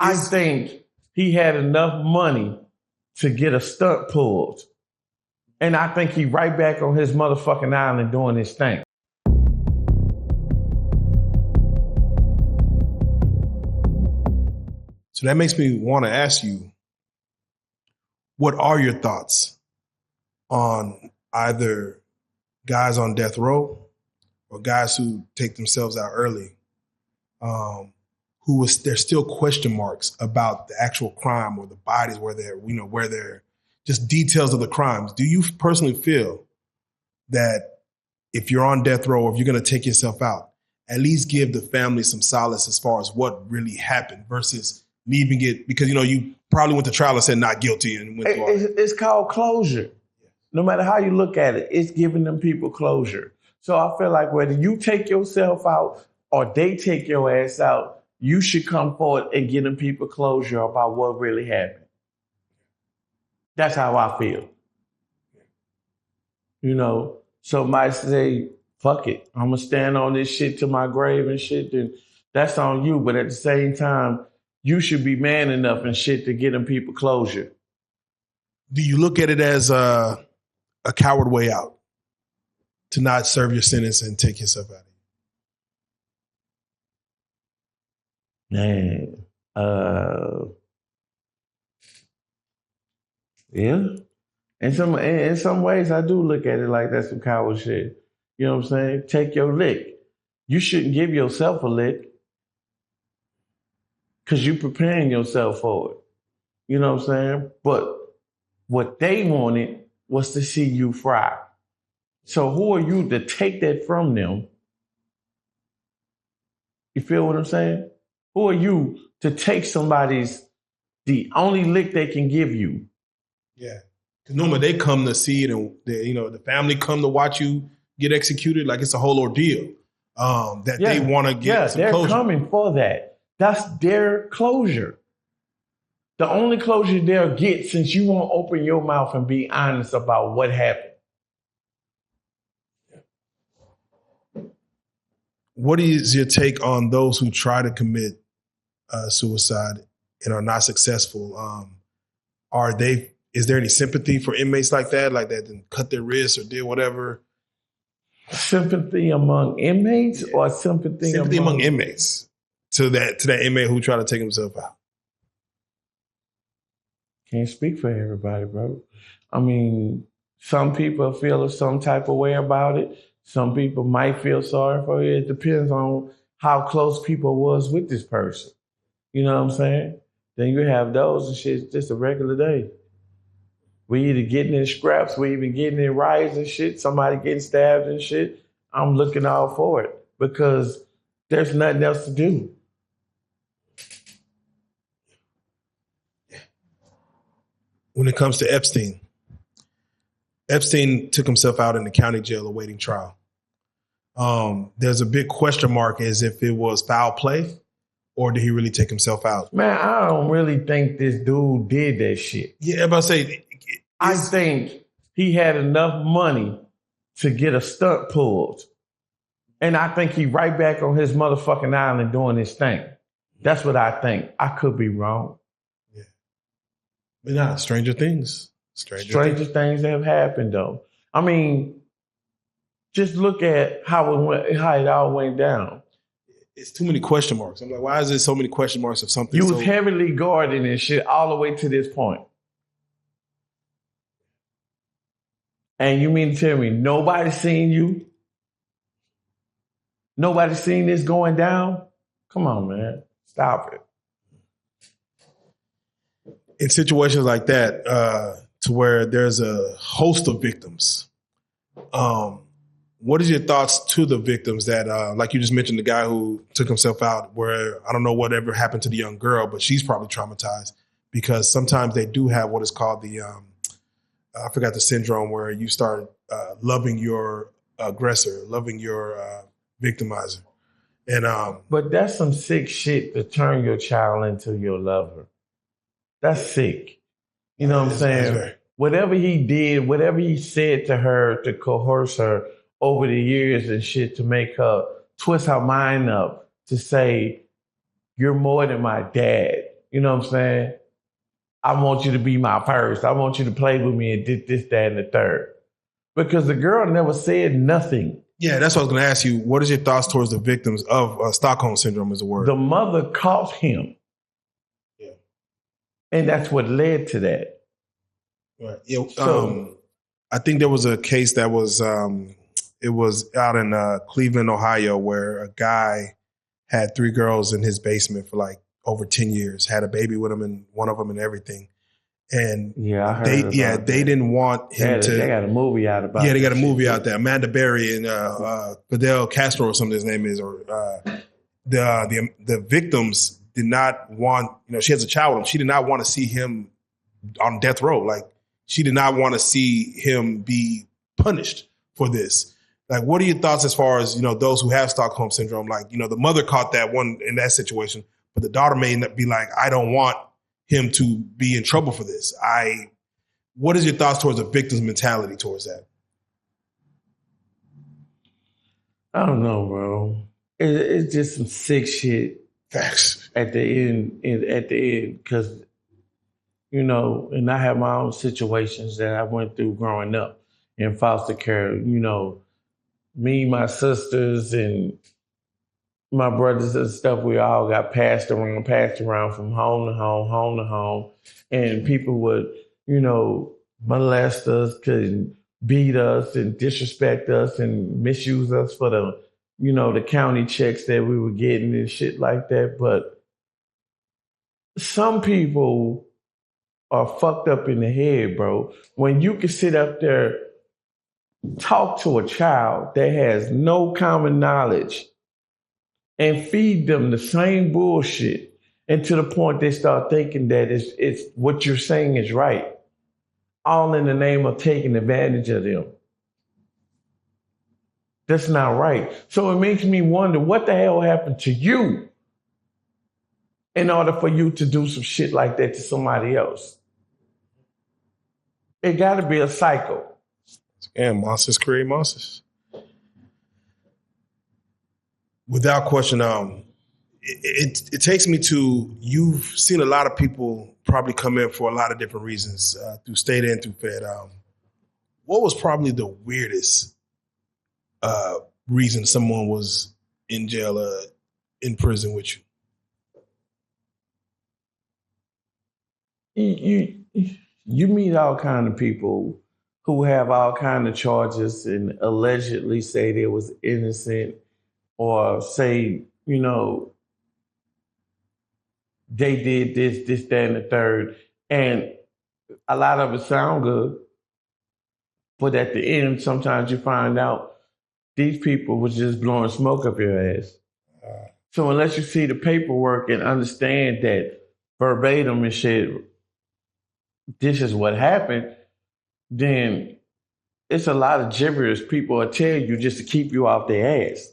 I think he had enough money to get a stunt pulled. And I think he right back on his motherfucking island doing his thing. So that makes me want to ask you, what are your thoughts on either guys on death row or guys who take themselves out early, there's still question marks about the actual crime or the bodies where they're just details of the crimes. Do you personally feel that if you're on death row or if you're going to take yourself out, at least give the family some solace as far as what really happened versus leaving it because, you probably went to trial and said not guilty and went through it's called closure. No matter how you look at it, it's giving them people closure. So I feel like whether you take yourself out or they take your ass out, you should come forward and give them people closure about what really happened. That's how I feel. So might say, fuck it, I'm going to stand on this shit to my grave and shit, then that's on you. But at the same time, you should be man enough and shit to get them people closure. Do you look at it as a coward way out to not serve your sentence and take yourself out of it? Man, yeah. In some ways, I do look at it like that's some coward shit. You know what I'm saying? Take your lick. You shouldn't give yourself a lick because you're preparing yourself for it. You know what I'm saying? But what they wanted was to see you fry. So who are you to take that from them? You feel what I'm saying? Who are you to take the only lick they can give you? Yeah. Because normally they come to see it and the family come to watch you get executed. Like it's a whole ordeal they want to get some they're closure. Coming for that. That's their closure. The only closure they'll get since you won't open your mouth and be honest about what happened. What is your take on those who try to commit suicide and are not successful? Is there any sympathy for inmates like that and cut their wrists or did whatever? Sympathy among inmates or sympathy among inmates to that inmate who tried to take himself out? Can't speak for everybody, bro. I mean, some people feel some type of way about it. Some people might feel sorry for it. It depends on how close people was with this person. You know what I'm saying? Then you have those and shit, just a regular day. We either getting in scraps, we even getting in riots and shit, somebody getting stabbed and shit. I'm looking out for it because there's nothing else to do. When it comes to Epstein took himself out in the county jail awaiting trial. There's a big question mark as if it was foul play or did he really take himself out? Man, I don't really think this dude did that shit. Yeah, but I think he had enough money to get a stunt pulled. And I think he right back on his motherfucking island doing his thing. That's what I think. I could be wrong. Yeah. But nah, stranger things. Stranger things have happened though. I mean, just look at how it all went down. It's too many question marks. I'm like, why is there so many question marks of something? You was heavily guarded and shit all the way to this point. And you mean to tell me nobody's seen you? Nobody's seen this going down? Come on, man. Stop it. In situations like that, to where there's a host of victims, what is your thoughts to the victims that, like you just mentioned, the guy who took himself out, where I don't know whatever happened to the young girl, but she's probably traumatized because sometimes they do have what is called the, I forgot the syndrome, where you start loving your aggressor, loving your victimizer. And but that's some sick shit to turn your child into your lover. That's sick. You know what I'm saying? Whatever he did, whatever he said to her to coerce her over the years and shit to make her twist her mind up to say, you're more than my dad. You know what I'm saying? I want you to be my first. I want you to play with me and did this, that, and the third. Because the girl never said nothing. Yeah, that's what I was going to ask you. What is your thoughts towards the victims of Stockholm syndrome is a word? The mother caught him. Yeah. And that's what led to that. Right. Yeah, I think there was a case that was, it was out in Cleveland, Ohio, where a guy had 3 girls in his basement for like over 10 years, had a baby with him and one of them and everything. And I heard they didn't want him to. They got a movie out about. Yeah, they got a movie out there. Amanda Berry and Fidel Castro or something his name is, or the victims did not want. She has a child with him. She did not want to see him on death row. Like she did not want to see him be punished for this. Like, what are your thoughts as far as those who have Stockholm syndrome? Like, the mother caught that one in that situation, but the daughter may not be like, I don't want him to be in trouble for this. What is your thoughts towards the victim's mentality towards that? I don't know, bro. It's just some sick shit. Facts. At the end, because, and I have my own situations that I went through growing up in foster care. Me, my sisters, and my brothers and stuff, we all got passed around from home to home. And people would, molest us, could beat us and disrespect us and misuse us for the county checks that we were getting and shit like that. But some people are fucked up in the head, bro. When you can sit up there, talk to a child that has no common knowledge and feed them the same bullshit, and to the point they start thinking that it's what you're saying is right, all in the name of taking advantage of them. That's not right. So it makes me wonder what the hell happened to you in order for you to do some shit like that to somebody else. It got to be a cycle. And monsters create monsters. Without question, it takes me to, you've seen a lot of people probably come in for a lot of different reasons, through state and through Fed. What was probably the weirdest reason someone was in jail, in prison with you? You meet all kind of people who have all kind of charges and allegedly say they was innocent, or say, they did this, that, and the third. And a lot of it sound good. But at the end, sometimes you find out these people was just blowing smoke up your ass. So unless you see the paperwork and understand that verbatim and shit, this is what happened, then it's a lot of gibberish people will tell you just to keep you off their ass.